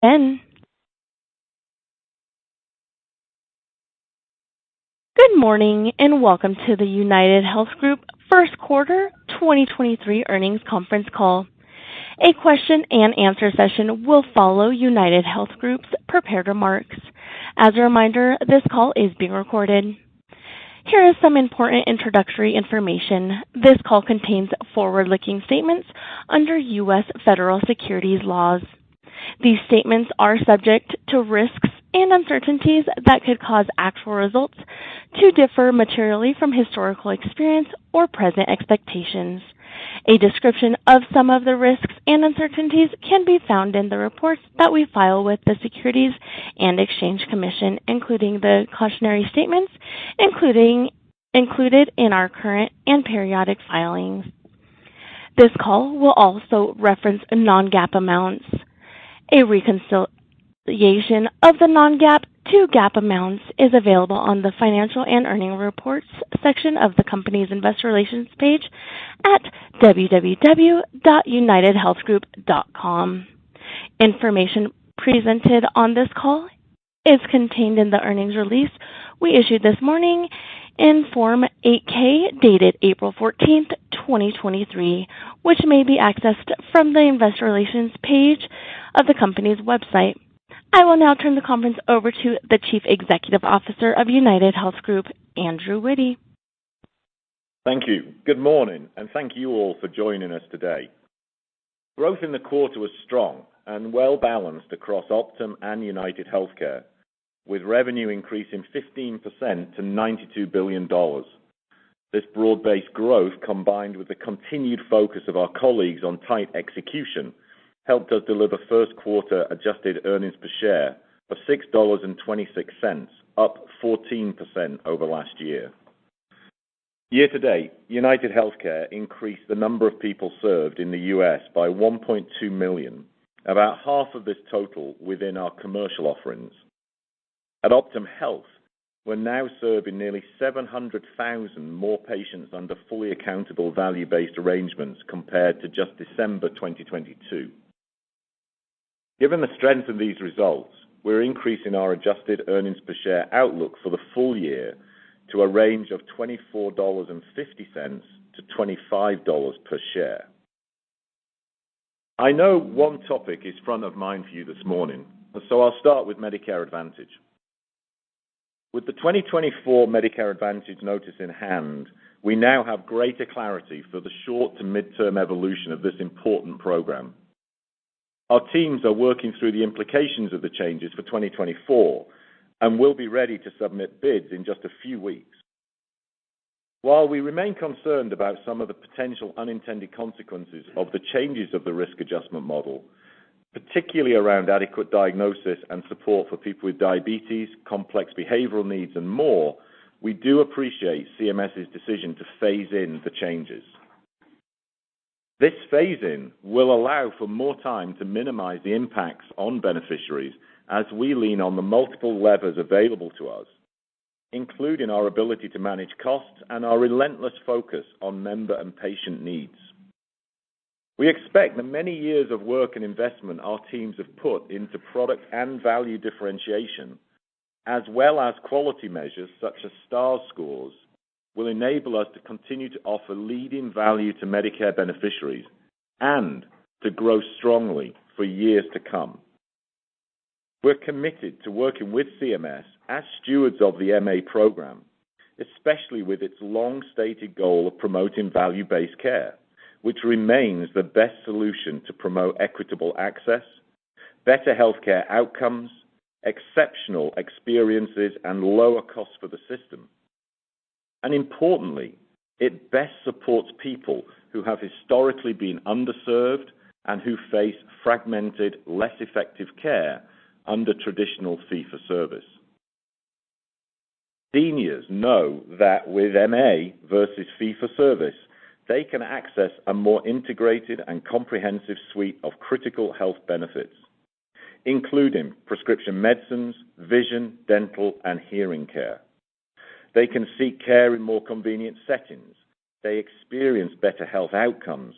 Ben. Good morning and welcome to the UnitedHealth Group First Quarter 2023 Earnings Conference Call. A question and answer session will follow UnitedHealth Group's prepared remarks. As a reminder, this call is being recorded. Here is some important introductory information. This call contains forward-looking statements under U.S. federal securities laws. These statements are subject to risks and uncertainties that could cause actual results to differ materially from historical experience or present expectations. A description of some of the risks and uncertainties can be found in the reports that we file with the Securities and Exchange Commission, including the cautionary statements included in our current and periodic filings. This call will also reference non-GAAP amounts. A reconciliation of the non-GAAP to GAAP amounts is available on the Financial and Earning Reports section of the company's investor relations page at www.unitedhealthgroup.com. Information presented on this call is contained in the earnings release we issued this morning in Form 8-K dated April 14th, 2023, which may be accessed from the investor relations page of the company's website. I will now turn the conference over to the Chief Executive Officer of UnitedHealth Group, Andrew Witty. Thank you. Good morning, and thank you all for joining us today. Growth in the quarter was strong and well-balanced across Optum and UnitedHealthcare, with revenue increasing 15% to $92 billion. This broad-based growth, combined with the continued focus of our colleagues on tight execution, helped us deliver first quarter adjusted earnings per share of $6.26, up 14% over last year. Year to date, UnitedHealthcare increased the number of people served in the U.S. by 1.2 million, about half of this total within our commercial offerings. At Optum Health, we're now serving nearly 700,000 more patients under fully accountable value-based arrangements compared to just December 2022. Given the strength of these results, we're increasing our adjusted earnings per share outlook for the full year to a range of $24.50 to $25 per share. I know one topic is front of mind for you this morning, so I'll start with Medicare Advantage. With the 2024 Medicare Advantage notice in hand, we now have greater clarity for the short to midterm evolution of this important program. Our teams are working through the implications of the changes for 2024 and will be ready to submit bids in just a few weeks. While we remain concerned about some of the potential unintended consequences of the changes of the risk adjustment model, particularly around adequate diagnosis and support for people with diabetes, complex behavioral needs, and more, we do appreciate CMS's decision to phase in the changes. This phase-in will allow for more time to minimize the impacts on beneficiaries as we lean on the multiple levers available to us, including our ability to manage costs and our relentless focus on member and patient needs. We expect the many years of work and investment our teams have put into product and value differentiation, as well as quality measures such as STARS scores, will enable us to continue to offer leading value to Medicare beneficiaries and to grow strongly for years to come. We're committed to working with CMS as stewards of the MA program, especially with its long-stated goal of promoting value-based care, which remains the best solution to promote equitable access, better healthcare outcomes, exceptional experiences, and lower costs for the system. And importantly, it best supports people who have historically been underserved and who face fragmented, less effective care under traditional fee-for-service. Seniors know that with MA versus fee-for-service, they can access a more integrated and comprehensive suite of critical health benefits, including prescription medicines, vision, dental, and hearing care. They can seek care in more convenient settings. They experience better health outcomes.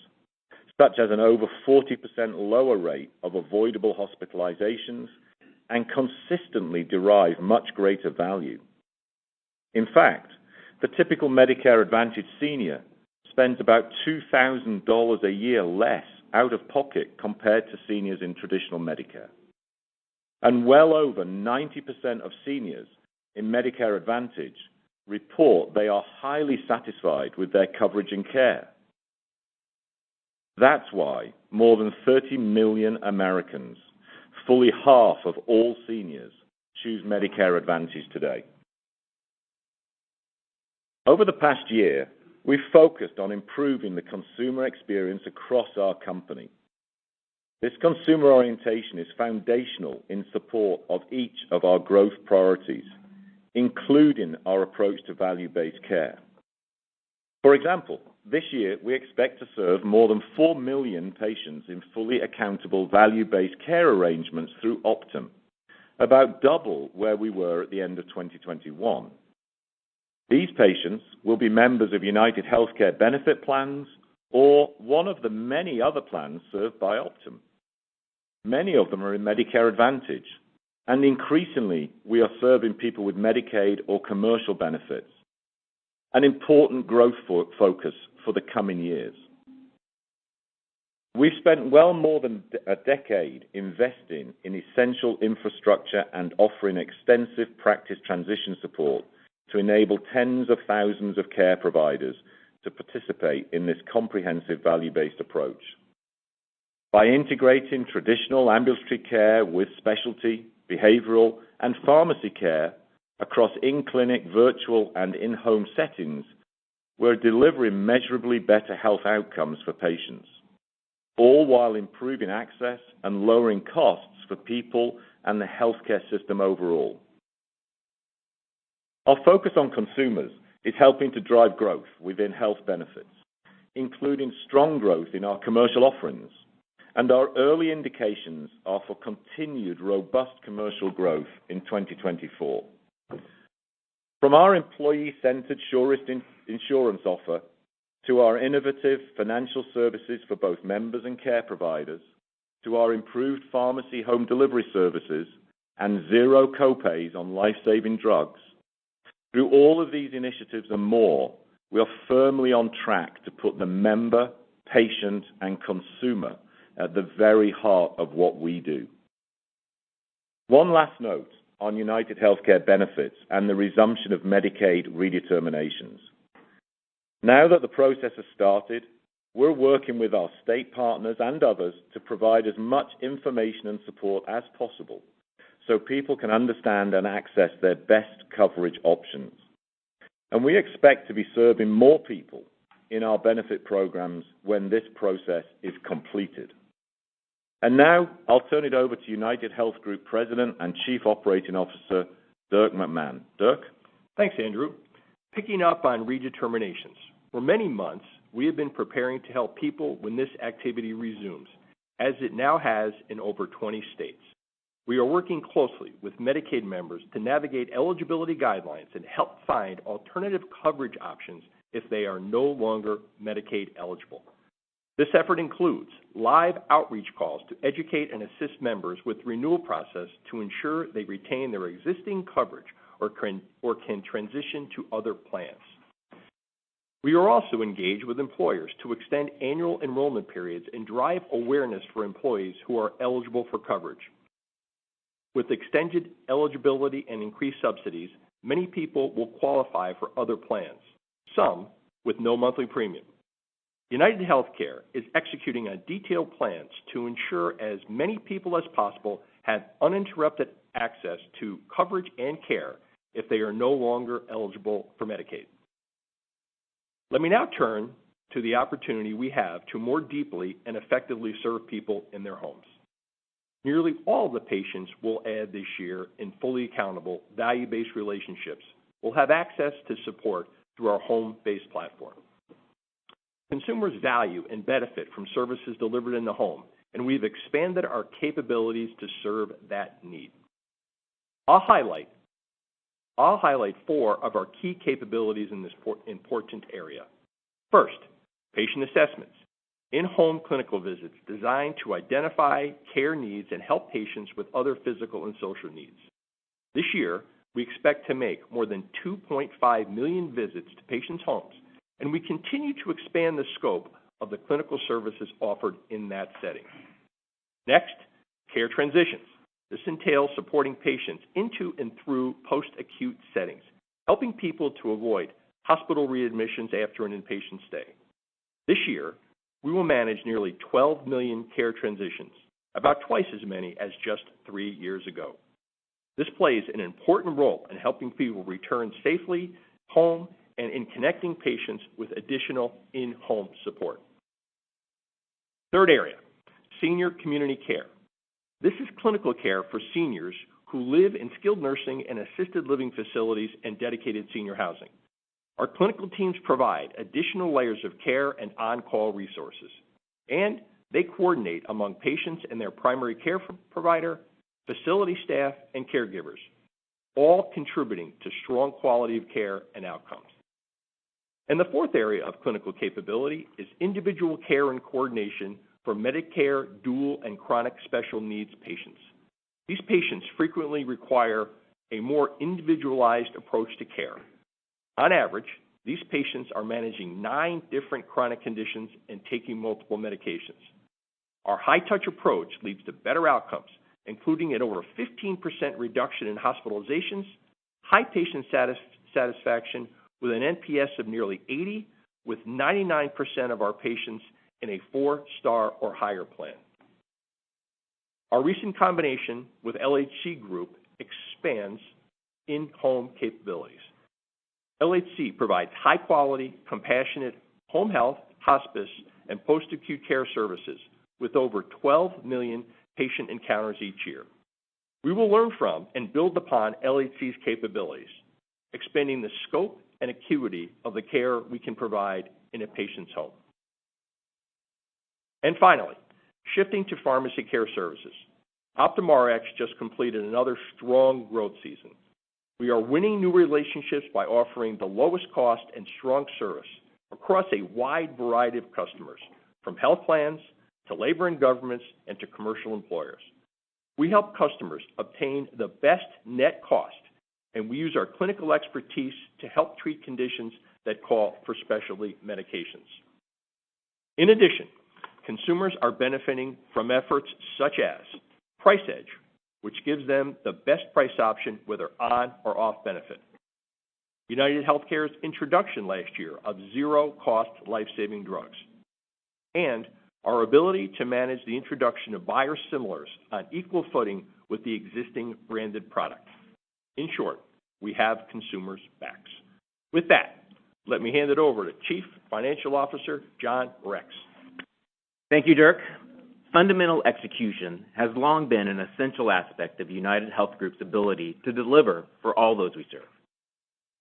such as an over 40% lower rate of avoidable hospitalizations, and consistently derive much greater value. In fact, the typical Medicare Advantage senior spends about $2,000 a year less out of pocket compared to seniors in traditional Medicare. And well over 90% of seniors in Medicare Advantage report they are highly satisfied with their coverage and care. That's why more than 30 million Americans, fully half of all seniors, choose Medicare Advantage today. Over the past year, we've focused on improving the consumer experience across our company. This consumer orientation is foundational in support of each of our growth priorities, including our approach to value-based care. For example, this year we expect to serve more than 4 million patients in fully accountable value-based care arrangements through Optum, about double where we were at the end of 2021. These patients will be members of UnitedHealthcare benefit plans or one of the many other plans served by Optum. Many of them are in Medicare Advantage, and increasingly we are serving people with Medicaid or commercial benefits, an important growth focus for the coming years. We've spent well more than a decade investing in essential infrastructure and offering extensive practice transition support to enable tens of thousands of care providers to participate in this comprehensive value-based approach. By integrating traditional ambulatory care with specialty, behavioral, and pharmacy care across in-clinic, virtual, and in-home settings, we're delivering measurably better health outcomes for patients, all while improving access and lowering costs for people and the healthcare system overall. Our focus on consumers is helping to drive growth within health benefits, including strong growth in our commercial offerings, and our early indications are for continued robust commercial growth in 2024. From our employee-centered Surest insurance offer to our innovative financial services for both members and care providers, to our improved pharmacy home delivery services and zero copays on life-saving drugs, through all of these initiatives and more, we are firmly on track to put the member, patient, and consumer at the very heart of what we do. One last note on UnitedHealthcare benefits and the resumption of Medicaid redeterminations. Now that the process has started, we're working with our state partners and others to provide as much information and support as possible so people can understand and access their best coverage options. And we expect to be serving more people in our benefit programs when this process is completed. And now I'll turn it over to UnitedHealth Group President and Chief Operating Officer, Dirk McMahon. Dirk? Thanks, Andrew. Picking up on redeterminations. For many months, we have been preparing to help people when this activity resumes, as it now has in over 20 states. We are working closely with Medicaid members to navigate eligibility guidelines and help find alternative coverage options if they are no longer Medicaid eligible. This effort includes live outreach calls to educate and assist members with the renewal process to ensure they retain their existing coverage or can transition to other plans. We are also engaged with employers to extend annual enrollment periods and drive awareness for employees who are eligible for coverage. With extended eligibility and increased subsidies, many people will qualify for other plans, some with no monthly premium. UnitedHealthcare is executing on detailed plans to ensure as many people as possible have uninterrupted access to coverage and care if they are no longer eligible for Medicaid. Let me now turn to the opportunity we have to more deeply and effectively serve people in their homes. Nearly all of the patients we'll add this year in fully accountable, value-based relationships will have access to support through our home-based platform. Consumers value and benefit from services delivered in the home, and we've expanded our capabilities to serve that need. I'll highlight 4 of our key capabilities in this important area. First, patient assessments. in-home clinical visits designed to identify care needs and help patients with other physical and social needs. This year, we expect to make more than 2.5 million visits to patients' homes, and we continue to expand the scope of the clinical services offered in that setting. Next, care transitions. This entails supporting patients into and through post-acute settings, helping people to avoid hospital readmissions after an inpatient stay. This year, we will manage nearly 12 million care transitions, about twice as many as just 3 years ago. This plays an important role in helping people return safely home and in connecting patients with additional in-home support. Third area, senior community care. This is clinical care for seniors who live in skilled nursing and assisted living facilities and dedicated senior housing. Our clinical teams provide additional layers of care and on-call resources, and they coordinate among patients and their primary care provider, facility staff, and caregivers, all contributing to strong quality of care and outcomes. And the fourth area of clinical capability is individual care and coordination for Medicare dual and chronic special needs patients. These patients frequently require a more individualized approach to care. On average, these patients are managing 9 different chronic conditions and taking multiple medications. Our high-touch approach leads to better outcomes, including an over 15% reduction in hospitalizations, high patient satisfaction with an NPS of nearly 80, with 99% of our patients in a 4-star or higher plan. Our recent combination with LHC Group expands in-home capabilities. LHC provides high-quality, compassionate home health, hospice, and post-acute care services with over 12 million patient encounters each year. We will learn from and build upon LHC's capabilities, expanding the scope and acuity of the care we can provide in a patient's home. And finally, shifting to pharmacy care services. OptumRx just completed another strong growth season. We are winning new relationships by offering the lowest cost and strong service across a wide variety of customers, from health plans to labor and governments and to commercial employers. We help customers obtain the best net cost, and we use our clinical expertise to help treat conditions that call for specialty medications. In addition, consumers are benefiting from efforts such as Price Edge, which gives them the best price option whether on or off benefit. UnitedHealthcare's introduction last year of zero-cost life-saving drugs. And our ability to manage the introduction of biosimilars on equal footing with the existing branded product. In short, we have consumers' backs. With that, let me hand it over to Chief Financial Officer John Rex. Thank you, Dirk. Fundamental execution has long been an essential aspect of UnitedHealth Group's ability to deliver for all those we serve.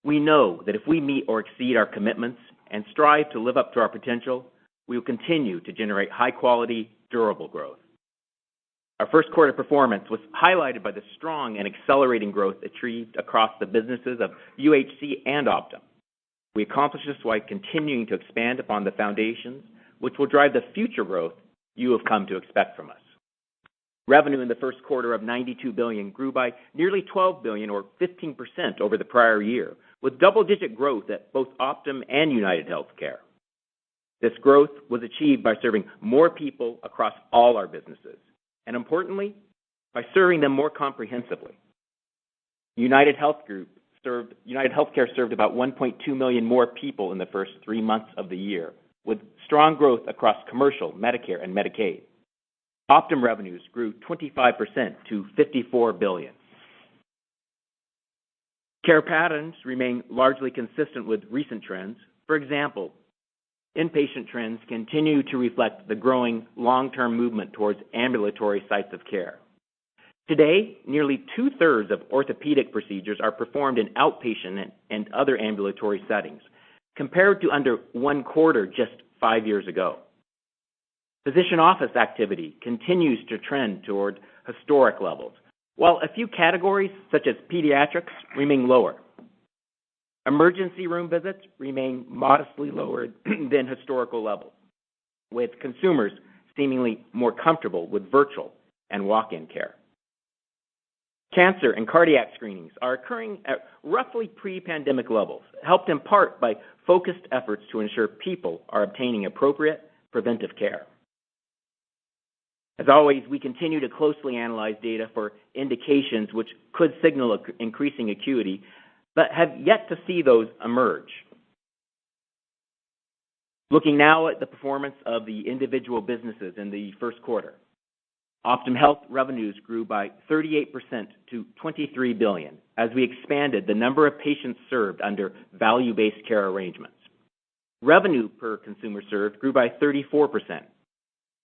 We know that if we meet or exceed our commitments and strive to live up to our potential, we will continue to generate high-quality, durable growth. Our first quarter performance was highlighted by the strong and accelerating growth achieved across the businesses of UHC and Optum. We accomplished this while continuing to expand upon the foundations which will drive the future growth you have come to expect from us. Revenue in the first quarter of $92 billion grew by nearly $12 billion or 15% over the prior year, with double-digit growth at both Optum and UnitedHealthcare. This growth was achieved by serving more people across all our businesses, and importantly, by serving them more comprehensively. UnitedHealthcare served about 1.2 million more people in the first 3 months of the year, with strong growth across commercial, Medicare, and Medicaid. Optum revenues grew 25% to $54 billion. Care patterns remain largely consistent with recent trends. For example, inpatient trends continue to reflect the growing long-term movement towards ambulatory sites of care. Today, nearly 2/3 of orthopedic procedures are performed in outpatient and other ambulatory settings, compared to under 1/4 just 5 years ago. Physician office activity continues to trend toward historic levels, while a few categories, such as pediatrics, remain lower. Emergency room visits remain modestly lower than historical levels. with consumers seemingly more comfortable with virtual and walk-in care. Cancer and cardiac screenings are occurring at roughly pre-pandemic levels, helped in part by focused efforts to ensure people are obtaining appropriate preventive care. As always, we continue to closely analyze data for indications which could signal increasing acuity, but have yet to see those emerge. Looking now at the performance of the individual businesses in the first quarter. Optum Health revenues grew by 38% to $23 billion as we expanded the number of patients served under value-based care arrangements. Revenue per consumer served grew by 34%,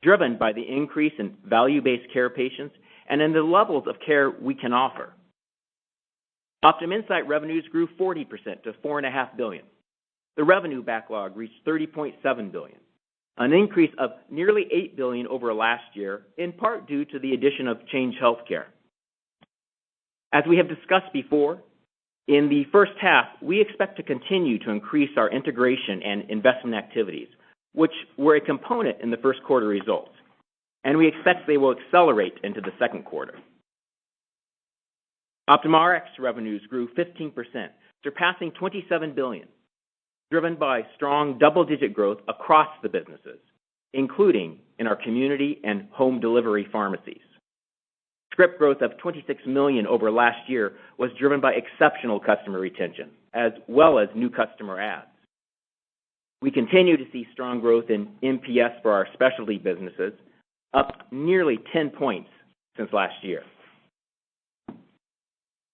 driven by the increase in value-based care patients and in the levels of care we can offer. Optum Insight revenues grew 40% to $4.5 billion. The revenue backlog reached $30.7 billion, an increase of nearly $8 billion over last year, in part due to the addition of Change Healthcare. As we have discussed before, in the first half, we expect to continue to increase our integration and investment activities, which were a component in the first quarter results, and we expect they will accelerate into the second quarter. Optum Rx revenues grew 15%, surpassing $27 billion, driven by strong double-digit growth across the businesses, including in our community and home delivery pharmacies. Script growth of 26 million over last year was driven by exceptional customer retention, as well as new customer adds. We continue to see strong growth in NPS for our specialty businesses, up nearly 10 points since last year.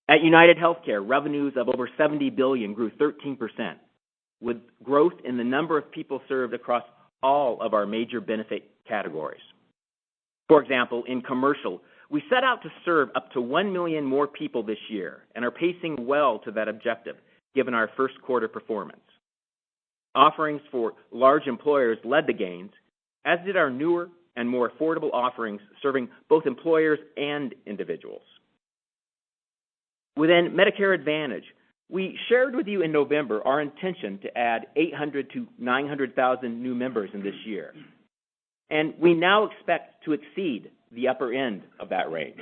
At UnitedHealthcare, revenues of over $70 billion grew 13%, with growth in the number of people served across all of our major benefit categories. For example, in commercial, we set out to serve up to 1 million more people this year and are pacing well to that objective, given our first quarter performance. Offerings for large employers led the gains, as did our newer and more affordable offerings serving both employers and individuals. Within Medicare Advantage, we shared with you in November our intention to add 800 to 900,000 new members in this year, and we now expect to exceed the upper end of that range.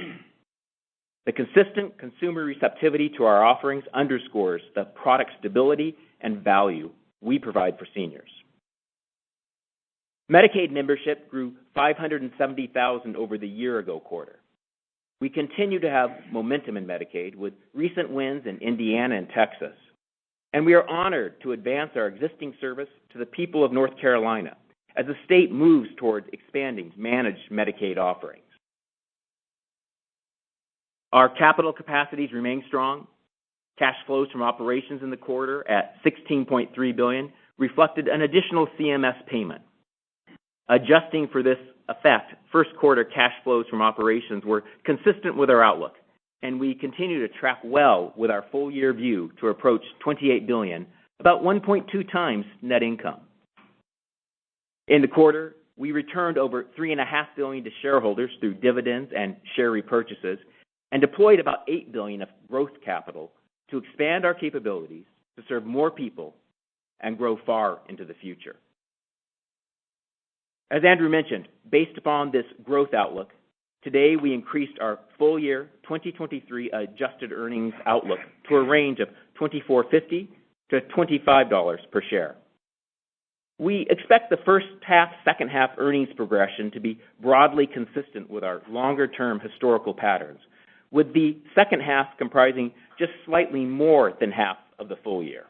The consistent consumer receptivity to our offerings underscores the product stability and value we provide for seniors. Medicaid membership grew 570,000 over the year-ago quarter. We continue to have momentum in Medicaid with recent wins in Indiana and Texas, and we are honored to advance our existing service to the people of North Carolina as the state moves towards expanding managed Medicaid offerings. Our capital capacities remain strong. Cash flows from operations in the quarter at $16.3 billion reflected an additional CMS payment. Adjusting for this effect, first quarter cash flows from operations were consistent with our outlook, and we continue to track well with our full-year view to approach $28 billion, about 1.2 times net income. In the quarter, we returned over $3.5 billion to shareholders through dividends and share repurchases, and deployed about $8 billion of growth capital to expand our capabilities to serve more people and grow far into the future. As Andrew mentioned, based upon this growth outlook, today we increased our full-year 2023 adjusted earnings outlook to a range of $24.50 to $25 per share. We expect the first half, second half earnings progression to be broadly consistent with our longer-term historical patterns, with the second half comprising just slightly more than half of the full year.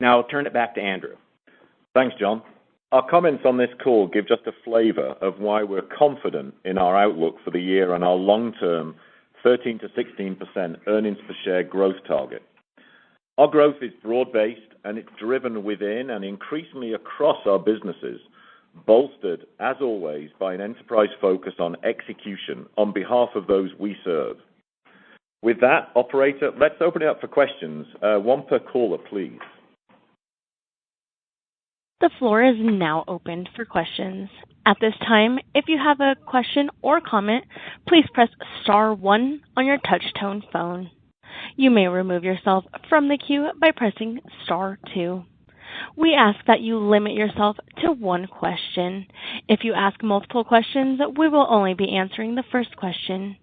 Now I'll turn it back to Andrew. Thanks, John. Our comments on this call give just a flavor of why we're confident in our outlook for the year and our long-term 13 to 16% earnings per share growth target. Our growth is broad-based and it's driven within and increasingly across our businesses, bolstered, as always, by an enterprise focus on execution on behalf of those we serve. With that, operator, let's open it up for questions. One per caller, please. The floor is now open for questions. At this time, if you have a question or comment, please press star 1 on your touch-tone phone. You may remove yourself from the queue by pressing star 2. We ask that you limit yourself to one question. If you ask multiple questions, we will only be answering the first question,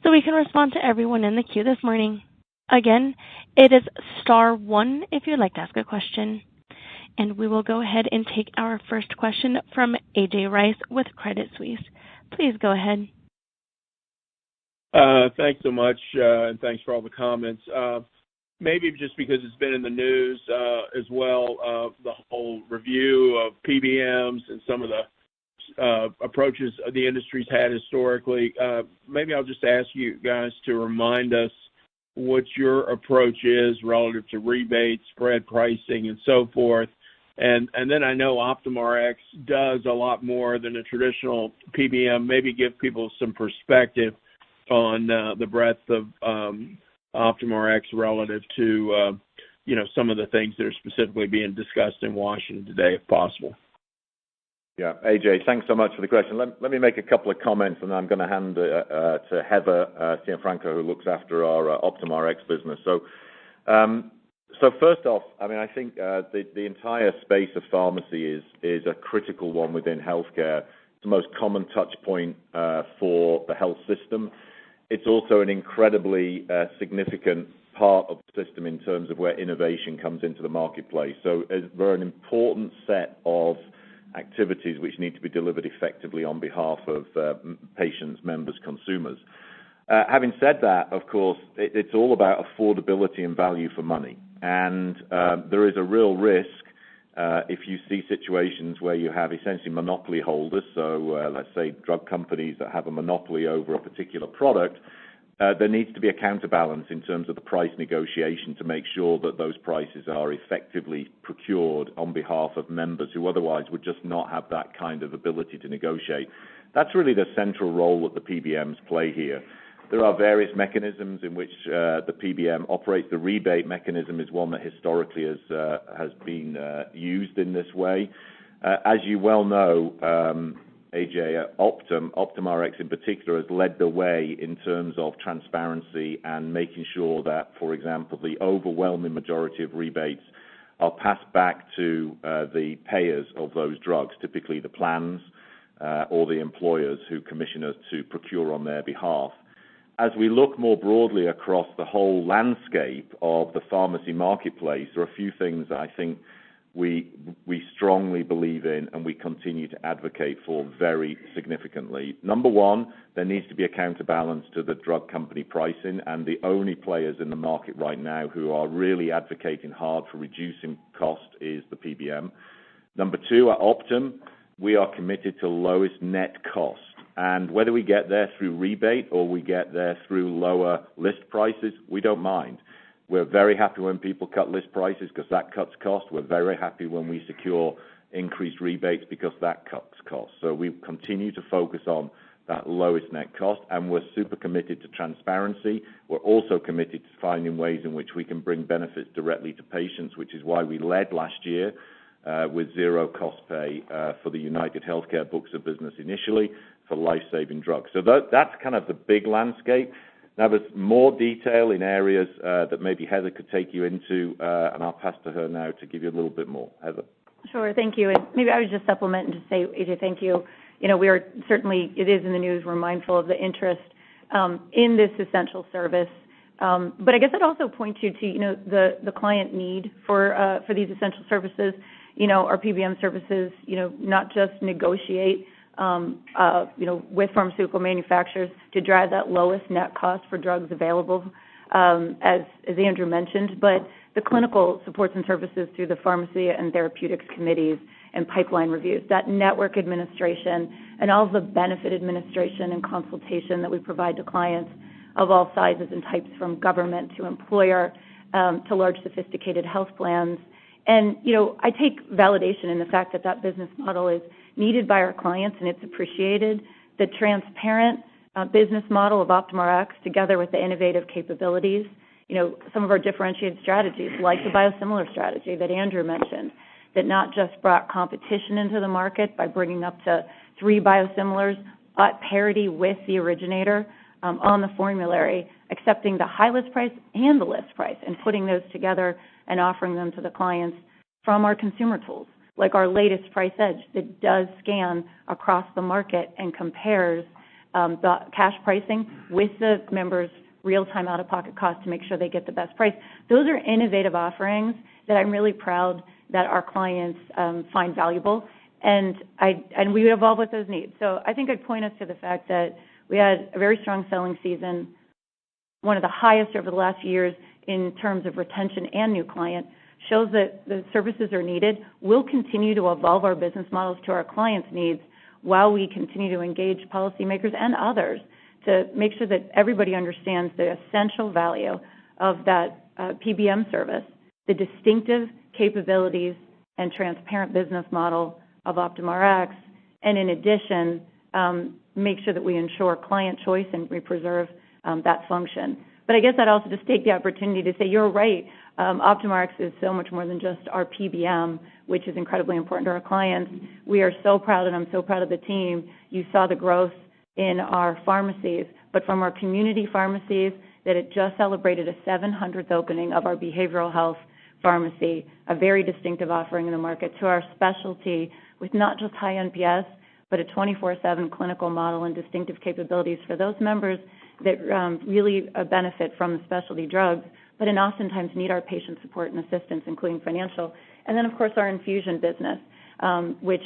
so we can respond to everyone in the queue this morning. Again, it is star one if you'd like to ask a question. And we will go ahead and take our first question from A.J. Rice with Credit Suisse. Please go ahead. Thanks so much, and thanks for all the comments. Maybe just because it's been in the news as well, the whole review of PBMs and some of the approaches the industry's had historically. Maybe I'll just ask you guys to remind us what your approach is relative to rebates, spread pricing, and so forth. And then I know OptumRx does a lot more than a traditional PBM. Maybe give people some perspective on the breadth of OptumRx relative to some of the things that are specifically being discussed in Washington today, if possible. Yeah, AJ, thanks so much for the question. Let me make a couple of comments, and I'm going to hand to Heather Cianfranco, who looks after our OptumRx business. So first off, I think the entire space of pharmacy is a critical one within healthcare. It's the most common touch point for the health system. It's also an incredibly significant part of the system in terms of where innovation comes into the marketplace. So there are an important set of activities which need to be delivered effectively on behalf of patients, members, consumers. Having said that, of course, it's all about affordability and value for money. And there is a real risk if you see situations where you have essentially monopoly holders, so let's say drug companies that have a monopoly over a particular product, there needs to be a counterbalance in terms of the price negotiation to make sure that those prices are effectively procured on behalf of members who otherwise would just not have that kind of ability to negotiate. That's really the central role that the PBMs play here. There are various mechanisms in which the PBM operates. The rebate mechanism is one that historically has been used in this way. As you well know, AJ, OptumRx in particular has led the way in terms of transparency and making sure that, for example, the overwhelming majority of rebates are passed back to the payers of those drugs, typically the plans or the employers who commission us to procure on their behalf. As we look more broadly across the whole landscape of the pharmacy marketplace, there are a few things that I think we strongly believe in and we continue to advocate for very significantly. Number one, there needs to be a counterbalance to the drug company pricing, and the only players in the market right now who are really advocating hard for reducing cost is the PBM. Number two, at Optum, we are committed to lowest net cost. And whether we get there through rebate or we get there through lower list prices, we don't mind. We're very happy when people cut list prices because that cuts cost. We're very happy when we secure increased rebates because that cuts cost. So we continue to focus on that lowest net cost, and we're super committed to transparency. We're also committed to finding ways in which we can bring benefits directly to patients, which is why we led last year with zero cost pay for the UnitedHealth books of business initially for life-saving drugs. So that's kind of the big landscape. Now, there's more detail in areas that maybe Heather could take you into, and I'll pass to her now to give you a little bit more. Heather. Sure, thank you. And maybe I would just supplement and just say, AJ, thank you. We are certainly, it is in the news, we're mindful of the interest in this essential service. But I guess I'd also point you to, the client need for these essential services. Our PBM services, not just negotiate with pharmaceutical manufacturers to drive that lowest net cost for drugs available, as Andrew mentioned, but the clinical supports and services through the pharmacy and therapeutics committees and pipeline reviews, that network administration, and all of the benefit administration and consultation that we provide to clients of all sizes and types, from government to employer to large sophisticated health plans. And, I take validation in the fact that that business model is needed by our clients and it's appreciated. The transparent business model of OptumRx, together with the innovative capabilities, some of our differentiated strategies, like the biosimilar strategy that Andrew mentioned, that not just brought competition into the market by bringing up to 3 biosimilars at parity with the originator on the formulary, accepting the high list price and the list price, and putting those together and offering them to the clients from our consumer tools, like our latest Price Edge that does scan across the market and compares the cash pricing with the members' real-time out-of-pocket cost to make sure they get the best price. Those are innovative offerings that I'm really proud that our clients find valuable, and we evolve with those needs. So I think I'd point us to the fact that we had a very strong selling season, one of the highest over the last few years in terms of retention and new client, shows that the services are needed. We'll continue to evolve our business models to our clients' needs while we continue to engage policymakers and others to make sure that everybody understands the essential value of that PBM service, the distinctive capabilities and transparent business model of Optum Rx, and in addition, make sure that we ensure client choice and we preserve that function. But I guess I'd also just take the opportunity to say you're right. Optum Rx is so much more than just our PBM, which is incredibly important to our clients. We are so proud, and I'm so proud of the team. You saw the growth in our pharmacies, but from our community pharmacies, that it just celebrated a 700th opening of our behavioral health pharmacy, a very distinctive offering in the market, to our specialty with not just high NPS, but a 24/7 clinical model and distinctive capabilities for those members that really benefit from the specialty drugs, but oftentimes need our patient support and assistance, including financial. And then, of course, our infusion business, which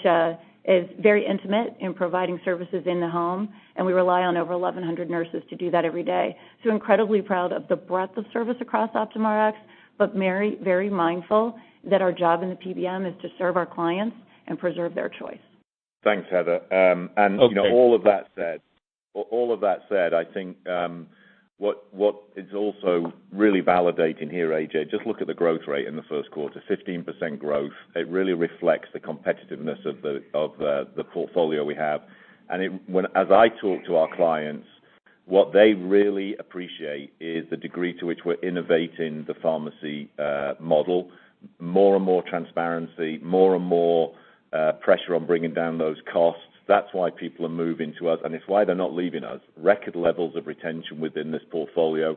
is very intimate in providing services in the home, and we rely on over 1,100 nurses to do that every day. So incredibly proud of the breadth of service across Optum Rx, but very, very mindful that our job in the PBM is to serve our clients and preserve their choice. Thanks, Heather. Okay. All of that said, I think what is also really validating here, AJ, just look at the growth rate in the first quarter, 15% growth. It really reflects the competitiveness of the portfolio we have. And as I talk to our clients, what they really appreciate is the degree to which we're innovating the pharmacy model, more and more transparency, more and more pressure on bringing down those costs. That's why people are moving to us, and it's why they're not leaving us. Record levels of retention within this portfolio.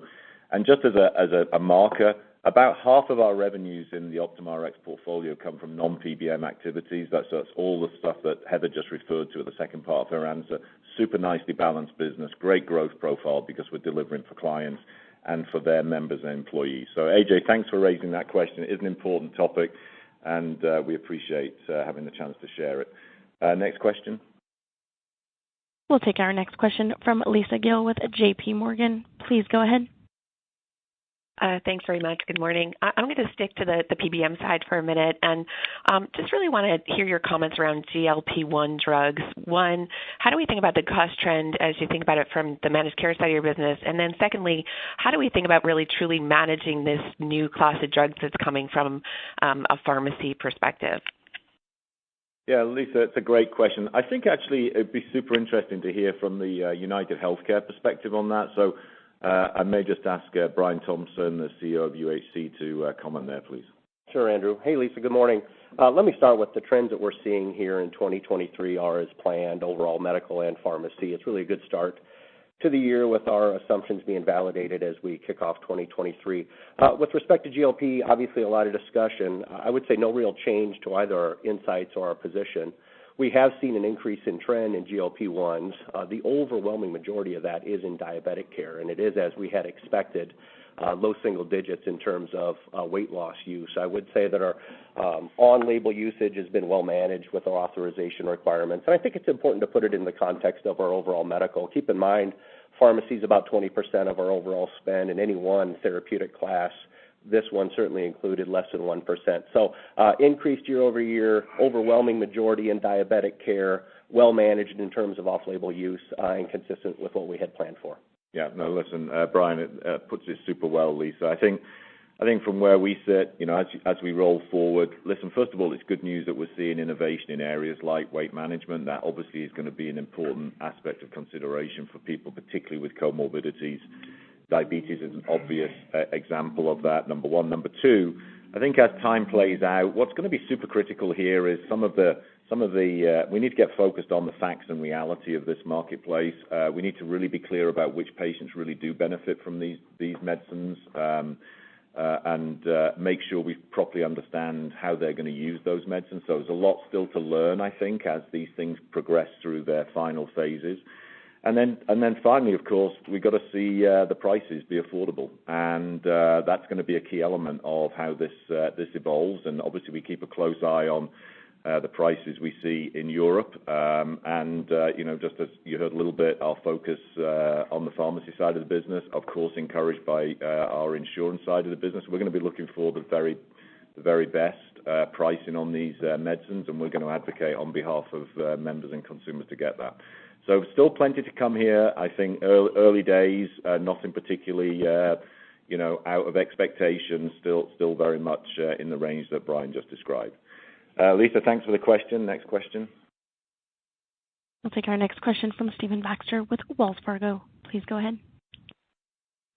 And just as a marker, about half of our revenues in the Optum Rx portfolio come from non-PBM activities. That's all the stuff that Heather just referred to at the second part of her answer. Super nicely balanced business, great growth profile because we're delivering for clients and for their members and employees. So, AJ, thanks for raising that question. It is an important topic, and we appreciate having the chance to share it. Next question. We'll take our next question from Lisa Gill with J.P. Morgan. Please go ahead. Thanks very much. Good morning. I'm going to stick to the PBM side for a minute and just really want to hear your comments around GLP-1 drugs. One, how do we think about the cost trend as you think about it from the managed care side of your business? And then secondly, how do we think about really truly managing this new class of drugs that's coming from a pharmacy perspective? Yeah, Lisa, it's a great question. I think actually it'd be super interesting to hear from the UnitedHealthcare perspective on that. So I may just ask Brian Thompson, the CEO of UHC, to comment there, please. Sure, Andrew. Hey, Lisa, good morning. Let me start with the trends that we're seeing here in 2023 are as planned, overall medical and pharmacy. It's really a good start to the year with our assumptions being validated as we kick off 2023. With respect to GLP, obviously a lot of discussion. I would say no real change to either our insights or our position. We have seen an increase in trend in GLP-1s. The overwhelming majority of that is in diabetic care, and it is as we had expected, low single digits in terms of weight loss use. I would say that our on-label usage has been well managed with our authorization requirements, and I think it's important to put it in the context of our overall medical. Keep in mind, pharmacy is about 20% of our overall spend in any one therapeutic class. This one certainly included less than 1%. So increased year over year, overwhelming majority in diabetic care, well managed in terms of off-label use and consistent with what we had planned for. Yeah, no, listen, Brian, it puts it super well, Lisa. I think from where we sit, as we roll forward, listen, first of all, it's good news that we're seeing innovation in areas like weight management. That obviously is going to be an important aspect of consideration for people, particularly with comorbidities. Diabetes is an obvious example of that, number one. Number two, I think as time plays out, what's going to be super critical here is some of the we need to get focused on the facts and reality of this marketplace. We need to really be clear about which patients really do benefit from these medicines. and make sure we properly understand how they're going to use those medicines. So there's a lot still to learn, I think, as these things progress through their final phases. And then finally, of course, we've got to see the prices be affordable, and that's going to be a key element of how this evolves. And obviously, we keep a close eye on the prices we see in Europe, and just as you heard a little bit, our focus on the pharmacy side of the business, of course, encouraged by our insurance side of the business. We're going to be looking for the very best pricing on these medicines, and we're going to advocate on behalf of members and consumers to get that. So still plenty to come here. I think early days, nothing particularly, out of expectations. Still very much in the range that Brian just described. Lisa, thanks for the question. Next question. We'll take our next question from Stephen Baxter with Wells Fargo. Please go ahead.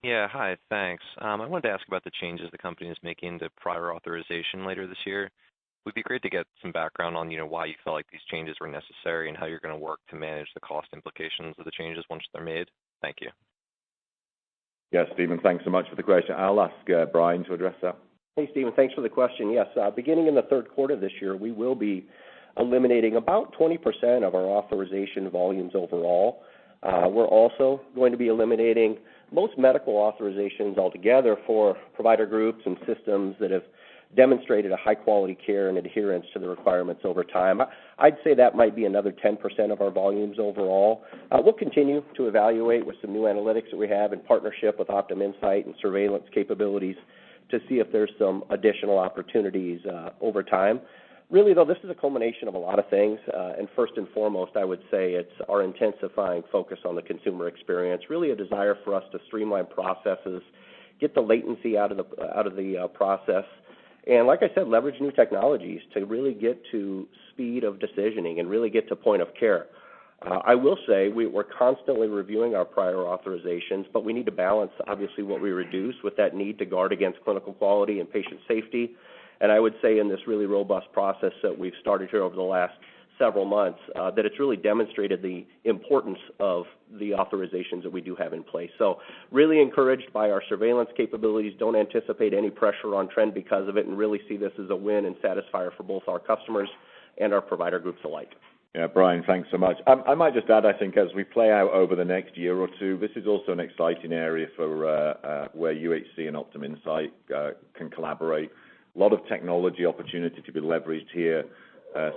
Yeah, hi, thanks. I wanted to ask about the changes the company is making to prior authorization later this year. It would be great to get some background on, why you felt like these changes were necessary and how you're going to work to manage the cost implications of the changes once they're made. Thank you. Yeah, Stephen, thanks so much for the question. I'll ask Brian to address that. Hey, Stephen, thanks for the question. Yes, beginning in the third quarter this year, we will be eliminating about 20% of our authorization volumes overall. We're also going to be eliminating most medical authorizations altogether for provider groups and systems that have demonstrated a high-quality care and adherence to the requirements over time. I'd say that might be another 10% of our volumes overall. We'll continue to evaluate with some new analytics that we have in partnership with Optum Insight and surveillance capabilities to see if there's some additional opportunities over time. Really, though, this is a culmination of a lot of things, and first and foremost, I would say it's our intensifying focus on the consumer experience, really a desire for us to streamline processes, get the latency out of the process, and like I said, leverage new technologies to really get to speed of decisioning and really get to point of care. I will say we're constantly reviewing our prior authorizations, but we need to balance, obviously, what we reduce with that need to guard against clinical quality and patient safety. And I would say in this really robust process that we've started here over the last several months, that it's really demonstrated the importance of the authorizations that we do have in place. So really encouraged by our surveillance capabilities, don't anticipate any pressure on trend because of it, and really see this as a win and satisfier for both our customers and our provider groups alike. Yeah, Brian, thanks so much. I might just add, I think, as we play out over the next year or two, this is also an exciting area for where UHC and Optum Insight can collaborate. A lot of technology opportunity to be leveraged here,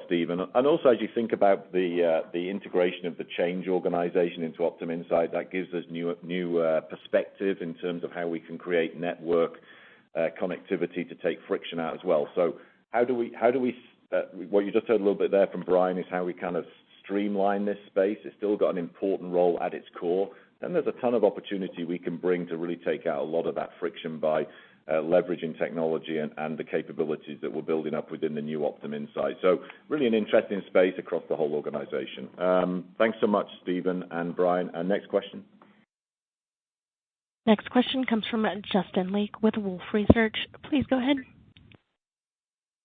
Stephen. And also, as you think about the integration of the change organization into Optum Insight, that gives us new perspective in terms of how we can create network connectivity to take friction out as well. So how do we what you just heard a little bit there from Brian is how we kind of streamline this space. It's still got an important role at its core. And there's a ton of opportunity we can bring to really take out a lot of that friction by leveraging technology and the capabilities that we're building up within the new Optum Insight. So really an interesting space across the whole organization. Thanks so much, Stephen and Brian. And next question. Next question comes from Justin Lake with Wolfe Research. Please go ahead.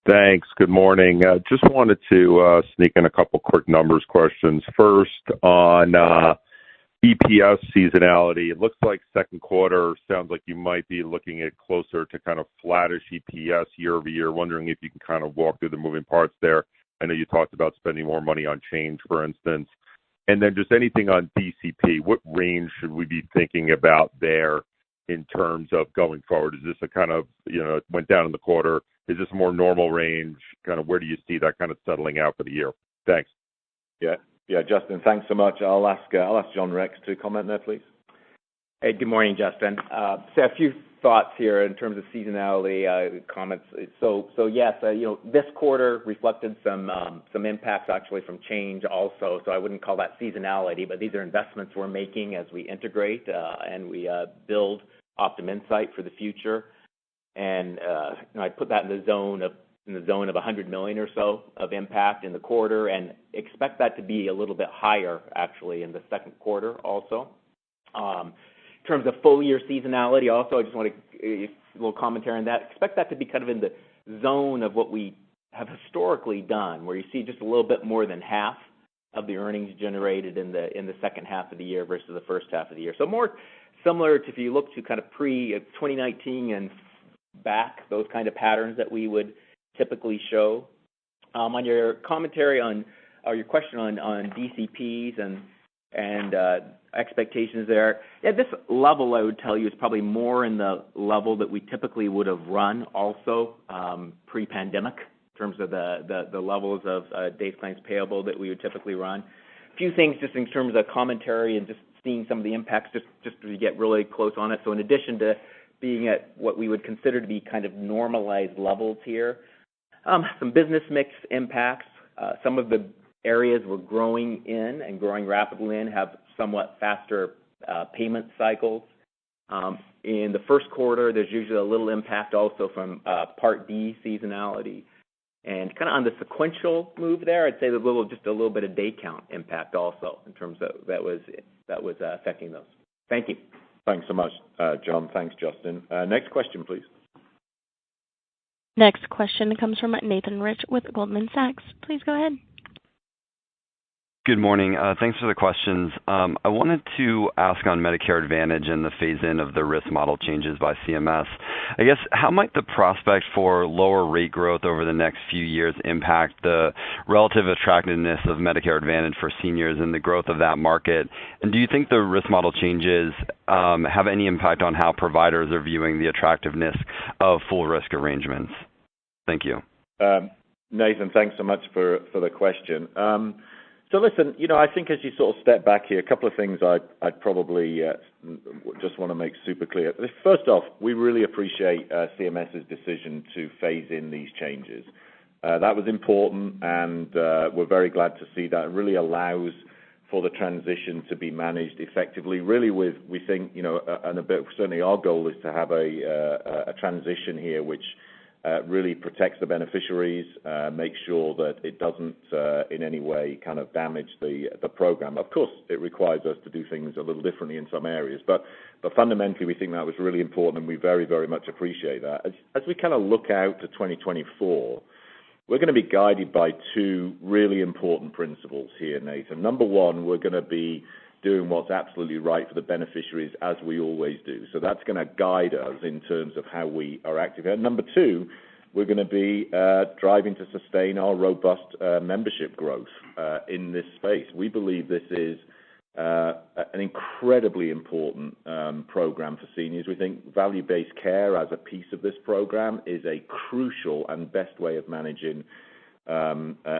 Thanks. Good morning. Just wanted to sneak in a couple quick numbers questions. First, on EPS seasonality, it looks like second quarter sounds like you might be looking at closer to kind of flattish EPS year over year. Wondering if you can kind of walk through the moving parts there. I know you talked about spending more money on change, for instance. And then just anything on DCP, what range should we be thinking about there in terms of going forward? Is this a kind of, it went down in the quarter. Is this a more normal range? Kind of where do you see that kind of settling out for the year? Thanks. Yeah, Justin, thanks so much. I'll ask John Rex to comment there, please. Hey, good morning, Justin. So a few thoughts here in terms of seasonality comments. So yes, this quarter reflected some impacts actually from change also. So I wouldn't call that seasonality, but these are investments we're making as we integrate and we build Optum Insight for the future. And I put that in the zone of $100 million or so of impact in the quarter, and expect that to be a little bit higher actually in the second quarter also. In terms of full year seasonality, also I just want to a little commentary on that. Expect that to be kind of in the zone of what we have historically done, where you see just a little bit more than half of the earnings generated in the second half of the year versus the first half of the year. So more similar to if you look to kind of pre-2019 and back those kind of patterns that we would typically show. On your commentary on, or your question on DCPs and expectations there, yeah, this level I would tell you is probably more in the level that we typically would have run also pre-pandemic in terms of the levels of days claims payable that we would typically run. A few things just in terms of commentary and just seeing some of the impacts just to get really close on it. So in addition to being at what we would consider to be kind of normalized levels here, some business mix impacts. Some of the areas we're growing in and growing rapidly in have somewhat faster payment cycles. In the first quarter, there's usually a little impact also from Part D seasonality. And kind of on the sequential move there, I'd say just a little bit of day count impact also in terms of that was affecting those. Thank you. Thanks so much, John. Thanks, Justin. Next question, please. Next question comes from Nathan Rich with Goldman Sachs. Please go ahead. Good morning. Thanks for the questions. I wanted to ask on Medicare Advantage and the phase-in of the risk model changes by CMS. I guess, how might the prospect for lower rate growth over the next few years impact the relative attractiveness of Medicare Advantage for seniors and the growth of that market? And do you think the risk model changes have any impact on how providers are viewing the attractiveness of full risk arrangements? Thank you. Nathan, thanks so much for the question. So listen, I think as you sort of step back here, a couple of things I'd probably just want to make super clear. First off, we really appreciate CMS's decision to phase in these changes. That was important, and we're very glad to see that. It really allows for the transition to be managed effectively. Really, we think, and a bit certainly our goal is to have a transition here which really protects the beneficiaries, make sure that it doesn't in any way kind of damage the program. Of course, it requires us to do things a little differently in some areas, but fundamentally we think that was really important, and we very, very much appreciate that. As we kind of look out to 2024, we're going to be guided by two really important principles here, Nathan. Number one, we're going to be doing what's absolutely right for the beneficiaries, as we always do. So that's going to guide us in terms of how we are active. And number two, we're going to be driving to sustain our robust membership growth in this space. We believe this is an incredibly important program for seniors. We think value-based care as a piece of this program is a crucial and best way of managing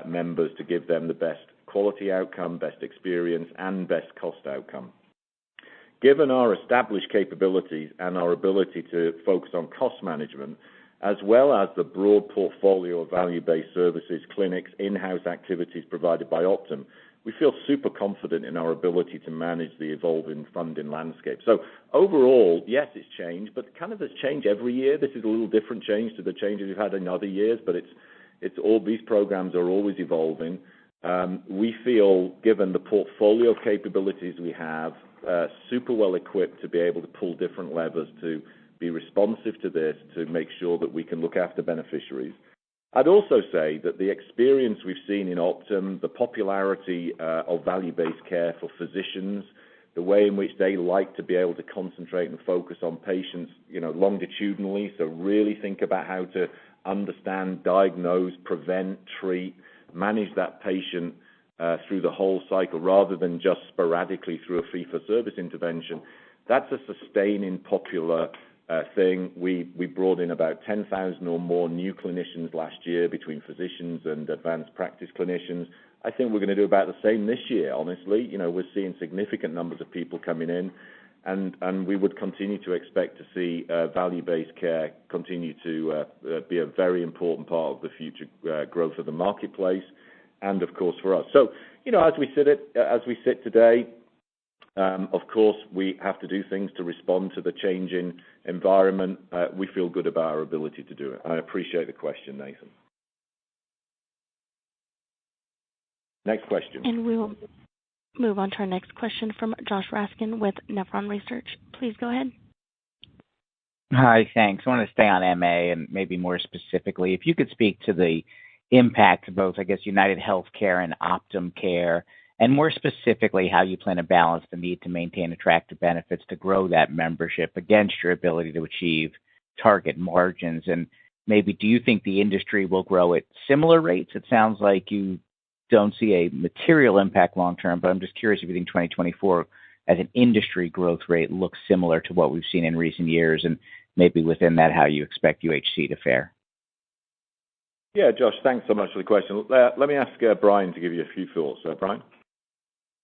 members to give them the best quality outcome, best experience, and best cost outcome. Given our established capabilities and our ability to focus on cost management, as well as the broad portfolio of value-based services, clinics, in-house activities provided by Optum, we feel super confident in our ability to manage the evolving funding landscape. So overall, yes, it's changed, but kind of there's change every year. This is a little different change to the changes we've had in other years, but it's all these programs are always evolving. We feel, given the portfolio of capabilities we have, super well equipped to be able to pull different levers to be responsive to this, to make sure that we can look after beneficiaries. I'd also say that the experience we've seen in Optum, the popularity of value-based care for physicians, the way in which they like to be able to concentrate and focus on patients, longitudinally, so really think about how to understand, diagnose, prevent, treat, manage that patient through the whole cycle rather than just sporadically through a fee-for-service intervention. That's a sustaining popular thing. We brought in about 10,000 or more new clinicians last year between physicians and advanced practice clinicians. I think we're going to do about the same this year, honestly. We're seeing significant numbers of people coming in, and we would continue to expect to see value-based care continue to be a very important part of the future growth of the marketplace, and of course for us. So, as we sit today, of course we have to do things to respond to the changing environment. We feel good about our ability to do it. I appreciate the question, Nathan. Next question. And we will move on to our next question from Josh Raskin with Nephron Research. Please go ahead. Hi, thanks. I want to stay on MA and maybe more specifically, if you could speak to the impact of both, I guess, UnitedHealth Care and Optum Care, and more specifically how you plan to balance the need to maintain attractive benefits to grow that membership against your ability to achieve target margins? And maybe do you think the industry will grow at similar rates? It sounds like you don't see a material impact long term, but I'm just curious if you think 2024 as an industry growth rate looks similar to what we've seen in recent years, and maybe within that, how you expect UHC to fare. Yeah, Josh, thanks so much for the question. Let me ask Brian to give you a few thoughts. Brian?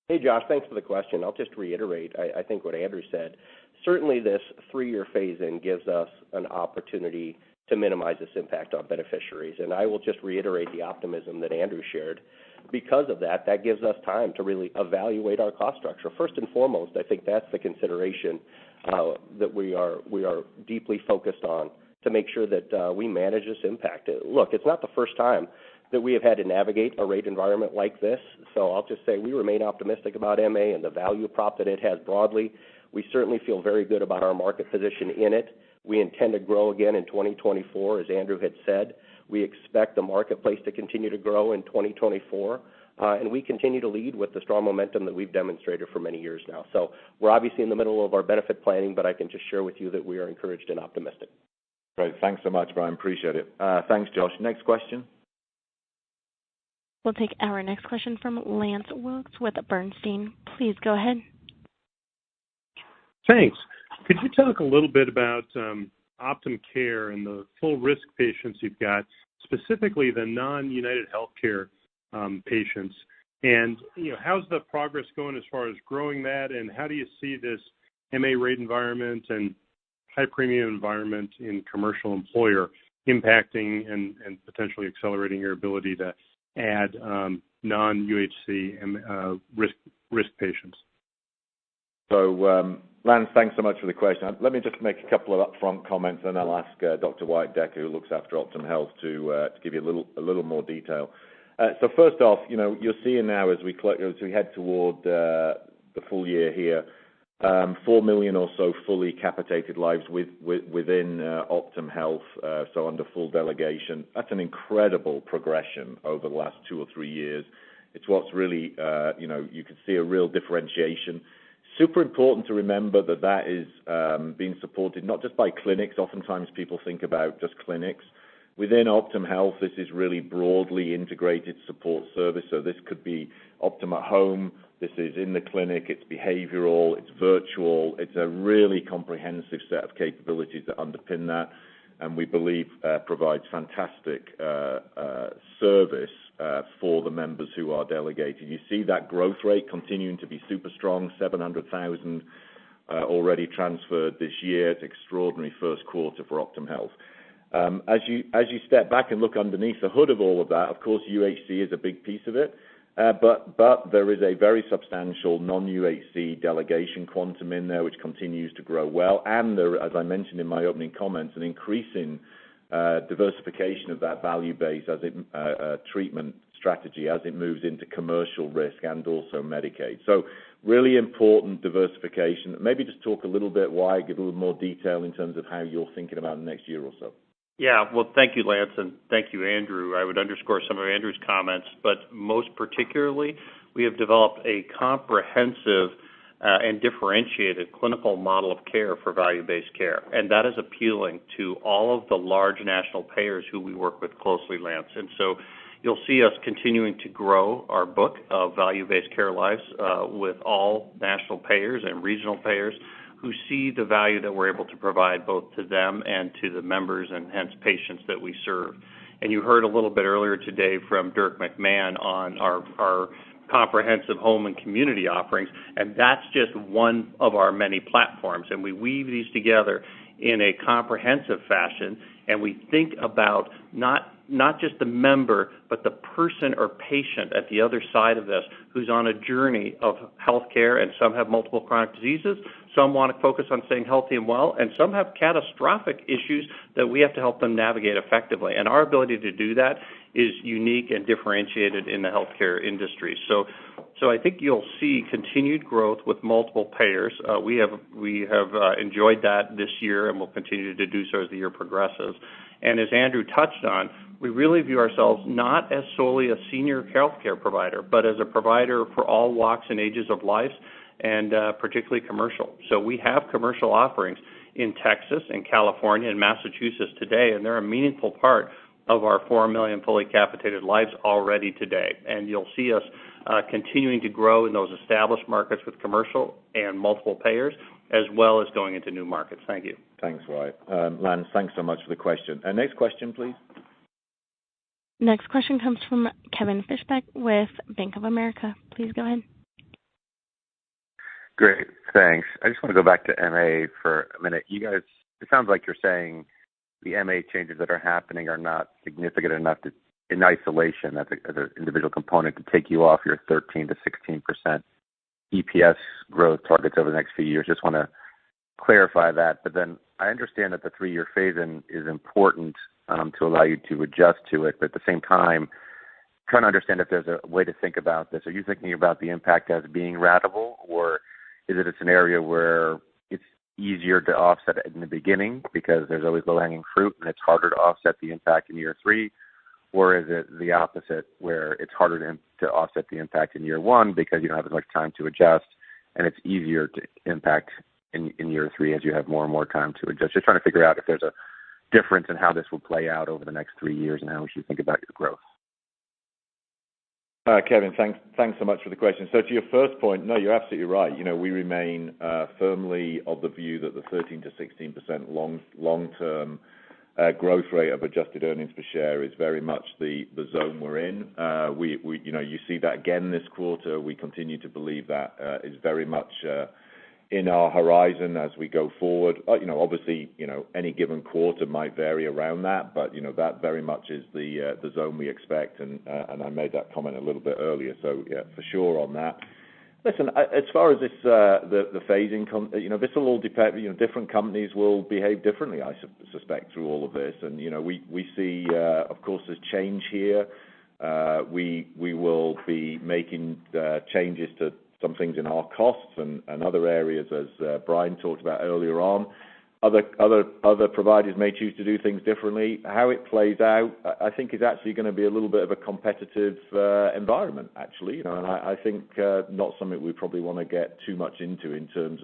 Hey, Josh, thanks for the question. I'll just reiterate, I think what Andrew said. Certainly this 3-year phase-in gives us an opportunity to minimize this impact on beneficiaries. And I will just reiterate the optimism that Andrew shared. Because of that, that gives us time to really evaluate our cost structure. First and foremost, I think that's the consideration that we are deeply focused on to make sure that we manage this impact. Look, it's not the first time that we have had to navigate a rate environment like this. So I'll just say we remain optimistic about MA and the value prop that it has broadly. We certainly feel very good about our market position in it. We intend to grow again in 2024, as Andrew had said. We expect the marketplace to continue to grow in 2024, and we continue to lead with the strong momentum that we've demonstrated for many years now. So we're obviously in the middle of our benefit planning, but I can just share with you that we are encouraged and optimistic. Great. Thanks so much, Brian. Appreciate it. Thanks, Josh. Next question. We'll take our next question from Lance Wilkes with Bernstein. Please go ahead. Thanks. Could you talk a little bit about Optum Care and the full risk patients you've got, specifically the non-United Healthcare patients? And, how's the progress going as far as growing that, and how do you see this MA rate environment and high premium environment in commercial employer impacting and potentially accelerating your ability to add non-UHC risk patients? So, Lance, thanks so much for the question. Let me just make a couple of upfront comments, and I'll ask Dr. Wyatt Decker, who looks after Optum Health, to give you a little more detail. So first off, you're seeing now as we head toward the full year here, 4 million or so fully capitated lives within Optum Health, so under full delegation. That's an incredible progression over the last 2 or 3 years. It's what's really, you can see a real differentiation. Super important to remember that is being supported not just by clinics. Oftentimes people think about just clinics. Within Optum Health, this is really broadly integrated support service. So this could be Optum at Home. This is in the clinic. It's behavioral. It's virtual. It's a really comprehensive set of capabilities that underpin that, and we believe provides fantastic service for the members who are delegated. You see that growth rate continuing to be super strong, 700,000 already transferred this year. It's extraordinary first quarter for Optum Health. As you step back and look underneath the hood of all of that, of course, UHC is a big piece of it, but there is a very substantial non-UHC delegation quantum in there, which continues to grow well, and there, as I mentioned in my opening comments, an increasing diversification of that value base as it treatment strategy as it moves into commercial risk and also Medicaid. So really important diversification. Maybe just talk a little bit why, give a little more detail in terms of how you're thinking about the next year or so. Yeah, well, thank you, Lance, and thank you, Andrew. I would underscore some of Andrew's comments, but most particularly, we have developed a comprehensive and differentiated clinical model of care for value-based care, and that is appealing to all of the large national payers who we work with closely, Lance. And so you'll see us continuing to grow our book of value-based care lives with all national payers and regional payers who see the value that we're able to provide both to them and to the members and hence patients that we serve. And you heard a little bit earlier today from Dirk McMahon on our comprehensive home and community offerings, and that's just one of our many platforms. And we weave these together in a comprehensive fashion, and we think about not just the member, but the person or patient at the other side of this who's on a journey of health care, and some have multiple chronic diseases, some want to focus on staying healthy and well, and some have catastrophic issues that we have to help them navigate effectively. And our ability to do that is unique and differentiated in the healthcare industry. So I think you'll see continued growth with multiple payers. We have enjoyed that this year, and we'll continue to do so as the year progresses. And as Andrew touched on, we really view ourselves not as solely a senior health care provider, but as a provider for all walks and ages of life, and particularly commercial. So we have commercial offerings in Texas and California and Massachusetts today, and they're a meaningful part of our 4 million fully capitated lives already today. And you'll see us continuing to grow in those established markets with commercial and multiple payers, as well as going into new markets. Thank you. Thanks, Wyatt. Lance, thanks so much for the question. Next question, please. Next question comes from Kevin Fischbeck with Bank of America. Please go ahead. Great, thanks. I just want to go back to MA for a minute. You guys, it sounds like you're saying the MA changes that are happening are not significant enough to, in isolation as an individual component, to take you off your 13 to 16% EPS growth targets over the next few years. Just want to clarify that. But then I understand that the 3-year phase-in is important to allow you to adjust to it. But at the same time, trying to understand if there's a way to think about this. Are you thinking about the impact as being ratable, or is it a scenario where it's easier to offset it in the beginning because there's always low-hanging fruit and it's harder to offset the impact in year 3? Or is it the opposite, where it's harder to offset the impact in year 1 because you don't have as much time to adjust, and it's easier to impact in year 3 as you have more and more time to adjust? Just trying to figure out if there's a difference in how this will play out over the next 3 years and how we should think about your growth. Kevin, thanks so much for the question. So to your first point, no, you're absolutely right. You know, we remain firmly of the view that the 13 to 16% long-term growth rate of adjusted earnings per share is very much the zone we're in. We you know, you see that again this quarter. We continue to believe that is very much in our horizon as we go forward. You know, obviously, you know, any given quarter might vary around that, but you know, that very much is the zone we expect, and I made that comment a little bit earlier. So yeah, for sure on that. Listen, as far as this the phasing, you know, this will all depend. You know, different companies will behave differently, I suspect, through all of this. And you know, we see, of course, there's change here. We will be making changes to some things in our costs and other areas, as Brian talked about earlier on. Other providers may choose to do things differently. How it plays out, I think, is actually going to be a little bit of a competitive environment, actually. You know, and I think not something we probably want to get too much into in terms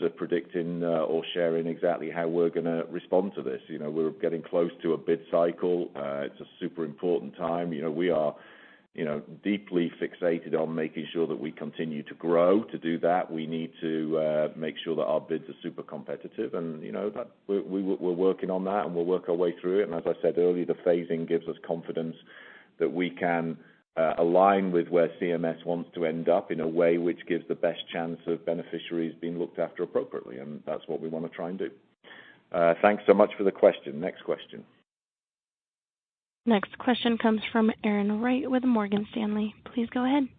of predicting or sharing exactly how we're going to respond to this. You know, we're getting close to a bid cycle. It's a super important time. You know, we are, you know, deeply fixated on making sure that we continue to grow. To do that, we need to make sure that our bids are super competitive, and you know that we're working on that, and we'll work our way through it. And as I said earlier, the phasing gives us confidence that we can align with where CMS wants to end up in a way which gives the best chance of beneficiaries being looked after appropriately, and that's what we want to try and do. Thanks so much for the question. Next question. Next question comes from Erin Wright with Morgan Stanley. Please go ahead.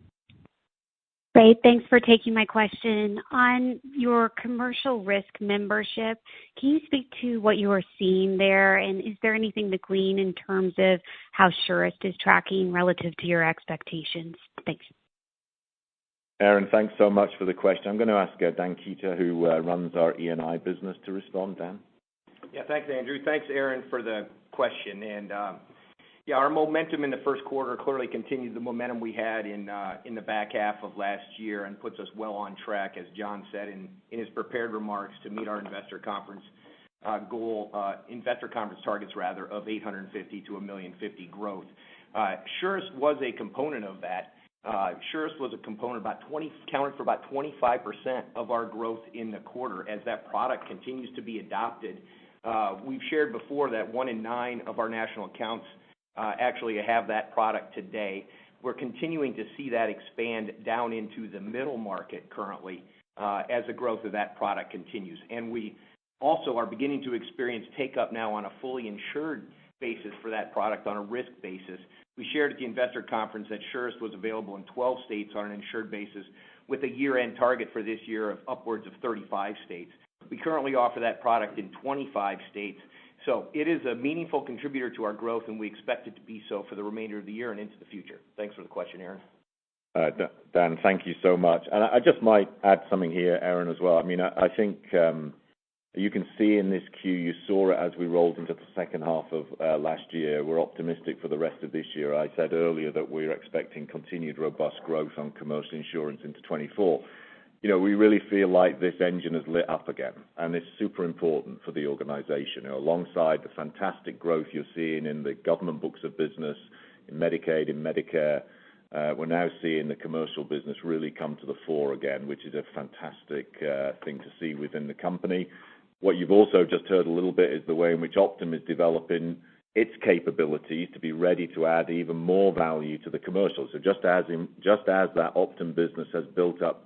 Great. Thanks for taking my question. On your commercial risk membership, can you speak to what you are seeing there, and is there anything to glean in terms of how Surest is tracking relative to your expectations? Thanks. Erin, thanks so much for the question. I'm going to ask Dan Kueter, who runs our E&I business, to respond. Dan? Yeah, thanks, Andrew. Thanks, Erin, for the question. And yeah, our momentum in the first quarter clearly continued the momentum we had in the back half of last year and puts us well on track, as John said in his prepared remarks, to meet our investor conference targets rather, of 850 to 1,050,000 growth. Surest was a component of that. Surest was a component, counted for about 25% of our growth in the quarter as that product continues to be adopted. We've shared before that 1 in 9 of our national accounts actually have that product today. We're continuing to see that expand down into the middle market currently as the growth of that product continues. And we also are beginning to experience take-up now on a fully insured basis for that product on a risk basis. We shared at the investor conference that Surest was available in 12 states on an insured basis, with a year-end target for this year of upwards of 35 states. We currently offer that product in 25 states. So it is a meaningful contributor to our growth, and we expect it to be so for the remainder of the year and into the future. Thanks for the question, Erin. Dan, thank you so much. And I just might add something here, Erin, as well. I mean, I think you can see in this queue, you saw it as we rolled into the second half of last year. We're optimistic for the rest of this year. I said earlier that we're expecting continued robust growth on commercial insurance into 24. we really feel like this engine has lit up again, and it's super important for the organization. Alongside the fantastic growth you're seeing in the government books of business, in Medicaid, in Medicare, we're now seeing the commercial business really come to the fore again, which is a fantastic thing to see within the company. What you've also just heard a little bit is the way in which Optum is developing its capabilities to be ready to add even more value to the commercial. So just as that Optum business has built up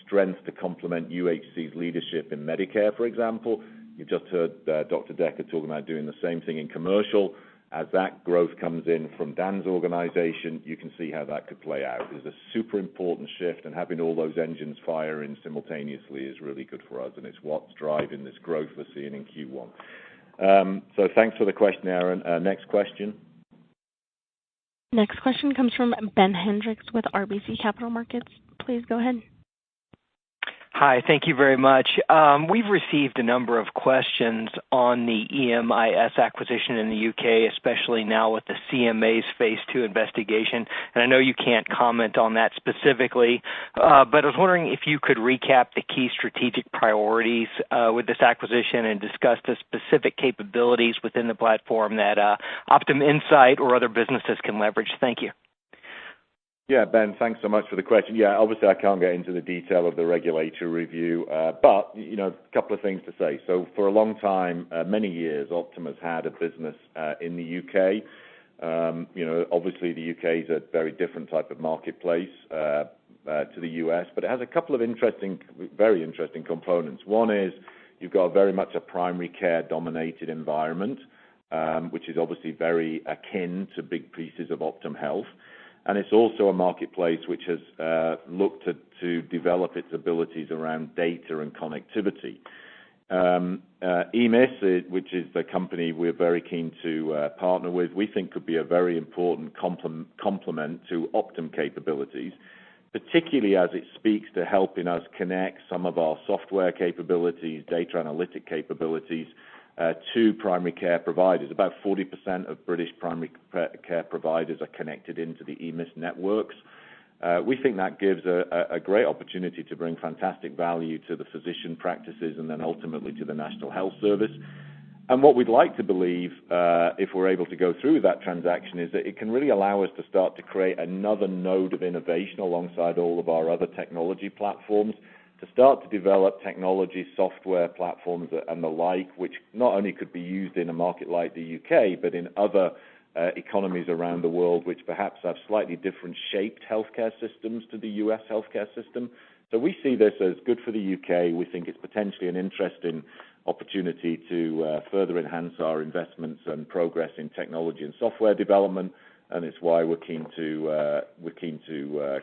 strength to complement UHC's leadership in Medicare, for example, you've just heard Dr. Decker talking about doing the same thing in commercial. As that growth comes in from Dan's organization, you can see how that could play out. It's a super important shift, and having all those engines firing simultaneously is really good for us, and it's what's driving this growth we're seeing in Q1. So thanks for the question, Aaron. Next question. Next question comes from Ben Hendricks with RBC Capital Markets. Please go ahead. Hi, thank you very much. We've received a number of questions on the EMIS acquisition in the UK, especially now with the CMA's Phase 2 investigation. And I know you can't comment on that specifically, but I was wondering if you could recap the key strategic priorities with this acquisition and discuss the specific capabilities within the platform that Optum Insight or other businesses can leverage. Thank you. Yeah, Ben, thanks so much for the question. Yeah, obviously I can't get into the detail of the regulatory review, but, a couple of things to say. So for a long time, many years, Optum has had a business in the UK. Obviously the UK is a very different type of marketplace to the US, but it has a couple of very interesting components. One is you've got very much a primary care dominated environment, which is obviously very akin to big pieces of Optum Health. And it's also a marketplace which has looked to develop its abilities around data and connectivity. EMIS, which is the company we're very keen to partner with, we think could be a very important complement to Optum capabilities, particularly as it speaks to helping us connect some of our software capabilities, data analytic capabilities, to primary care providers. About 40% of British primary care providers are connected into the EMIS networks. We think that gives a great opportunity to bring fantastic value to the physician practices and then ultimately to the National Health Service. And what we'd like to believe, if we're able to go through that transaction, is that it can really allow us to start to create another node of innovation alongside all of our other technology platforms, to start to develop technology, software platforms and the like, which not only could be used in a market like the UK, but in other economies around the world, which perhaps have slightly different shaped healthcare systems to the US healthcare system. So we see this as good for the UK. We think it's potentially an interesting opportunity to further enhance our investments and progress in technology and software development, and it's why we're keen to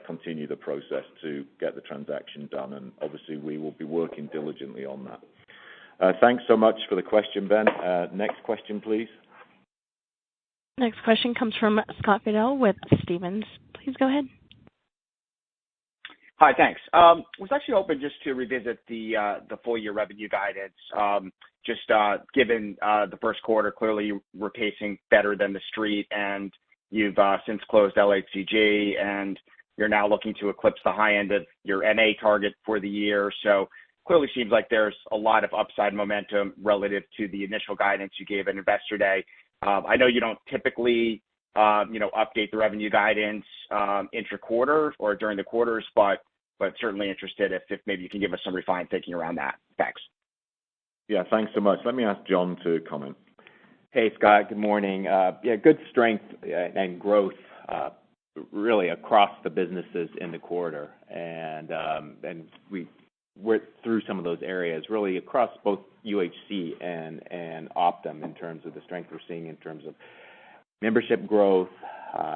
continue the process to get the transaction done, and obviously we will be working diligently on that. Thanks so much for the question, Ben. Next question, please. Next question comes from Scott Fidel with Stephens. Please go ahead. Hi, thanks. Was actually hoping just to revisit the full year revenue guidance. Given the first quarter, clearly you were pacing better than the street, and you've since closed LHCG, and you're now looking to eclipse the high end of your MA target for the year. So clearly seems like there's a lot of upside momentum relative to the initial guidance you gave at Investor Day. I know you don't typically, update the revenue guidance intra-quarter or during the quarters, but certainly interested if maybe you can give us some refined thinking around that. Thanks. Yeah, thanks so much. Let me ask John to comment. Hey, Scott. Good morning. Good strength and growth really across the businesses in the quarter, and we went through some of those areas really across both UHC and Optum in terms of the strength we're seeing in terms of membership growth,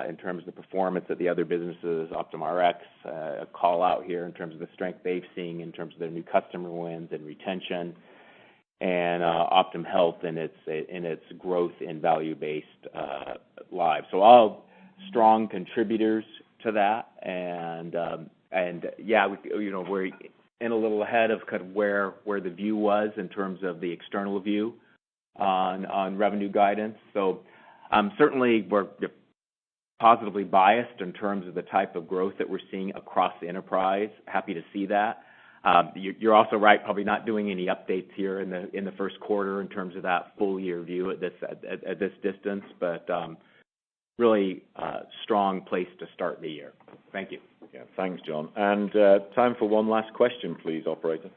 in terms of the performance of the other businesses, Optum Rx, a call out here in terms of the strength they've seen in terms of their new customer wins and retention, and Optum Health and its growth in value-based lives. So all strong contributors to that, and we're in a little ahead of kind of where the view was in terms of the external view on revenue guidance. So certainly we're positively biased in terms of the type of growth that we're seeing across the enterprise. Happy to see that. You're also right, probably not doing any updates here in the first quarter in terms of that full year view at this distance, but really strong place to start the year. Thank you. Yeah, thanks, John. And time for one last question, please, operator.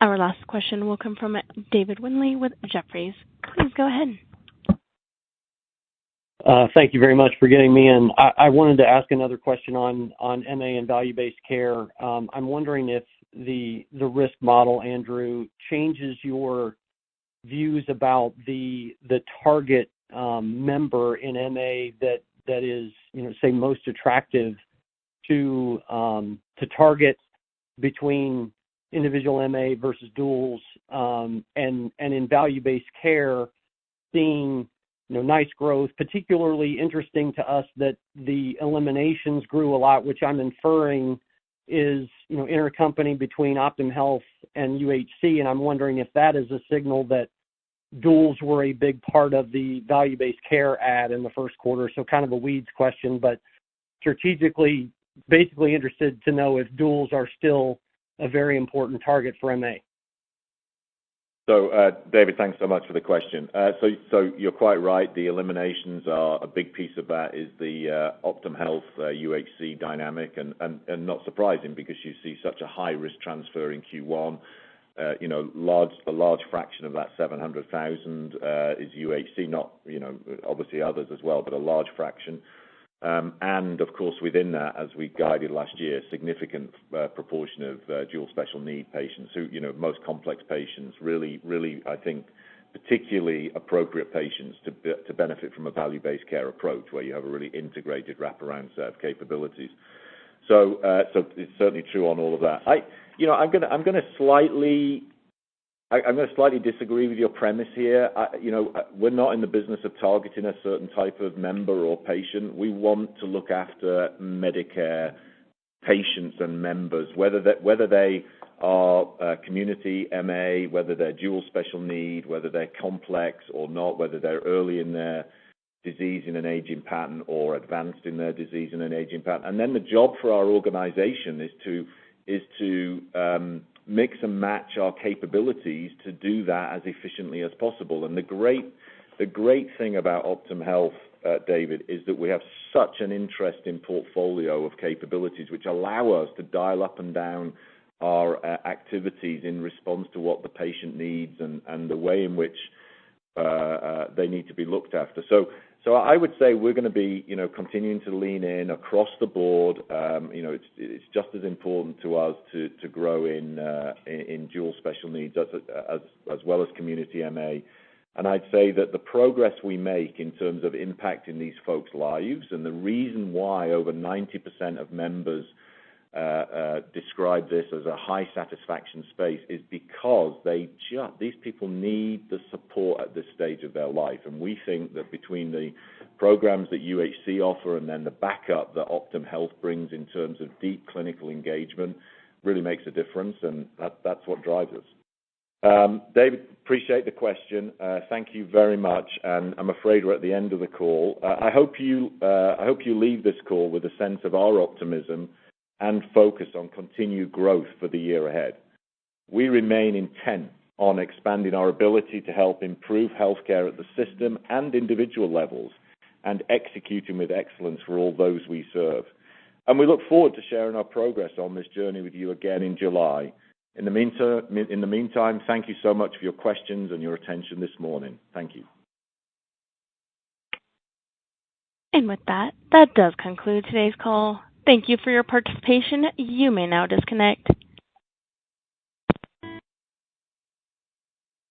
Our last question will come from David Windley with Jefferies. Please go ahead. Thank you very much for getting me in. I wanted to ask another question on MA and value-based care. I'm wondering if the risk model, Andrew, changes your views about the target member in MA that is, say, most attractive to target between individual MA versus duals, and in value-based care, seeing nice growth. Particularly interesting to us that the eliminations grew a lot, which I'm inferring is intercompany between Optum Health and UHC, and I'm wondering if that is a signal that duals were a big part of the value-based care ad in the first quarter. So kind of a weeds question, but strategically, basically interested to know if duals are still a very important target for MA. So, David, thanks so much for the question. So you're quite right. The eliminations are a big piece of that is the Optum Health UHC dynamic, and not surprising because you see such a high risk transfer in Q1. A large fraction of that 700,000 is UHC, not obviously others as well, but a large fraction. And of course, within that, as we guided last year, significant proportion of dual special need patients who, most complex patients, really, I think, particularly appropriate patients to benefit from a value-based care approach where you have a really integrated wraparound set of capabilities. So it's certainly true on all of that. I'm going to slightly disagree with your premise here. We're not in the business of targeting a certain type of member or patient. We want to look after Medicare patients and members, whether they are community MA, whether they're dual special need, whether they're complex or not, whether they're early in their disease in an aging pattern or advanced in their disease in an aging pattern. And then the job for our organization is to mix and match our capabilities to do that as efficiently as possible. And the great thing about Optum Health, David, is that we have such an interesting portfolio of capabilities which allow us to dial up and down our activities in response to what the patient needs and the way in which they need to be looked after. So I would say we're going to be, continuing to lean in across the board. It's just as important to us to grow in dual special needs as well as community MA. And I'd say that the progress we make in terms of impacting these folks' lives, and the reason why over 90% of members describe this as a high satisfaction space is because these people need the support at this stage of their life. And we think that between the programs that UHC offer and then the backup that Optum Health brings in terms of deep clinical engagement really makes a difference, and that's what drives us. David, appreciate the question. Thank you very much, and I'm afraid we're at the end of the call. I hope you leave this call with a sense of our optimism and focus on continued growth for the year ahead. We remain intent on expanding our ability to help improve healthcare at the system and individual levels and executing with excellence for all those we serve. And we look forward to sharing our progress on this journey with you again in July. In the meantime, thank you so much for your questions and your attention this morning. Thank you. And with that does conclude today's call. Thank you for your participation. You may now disconnect.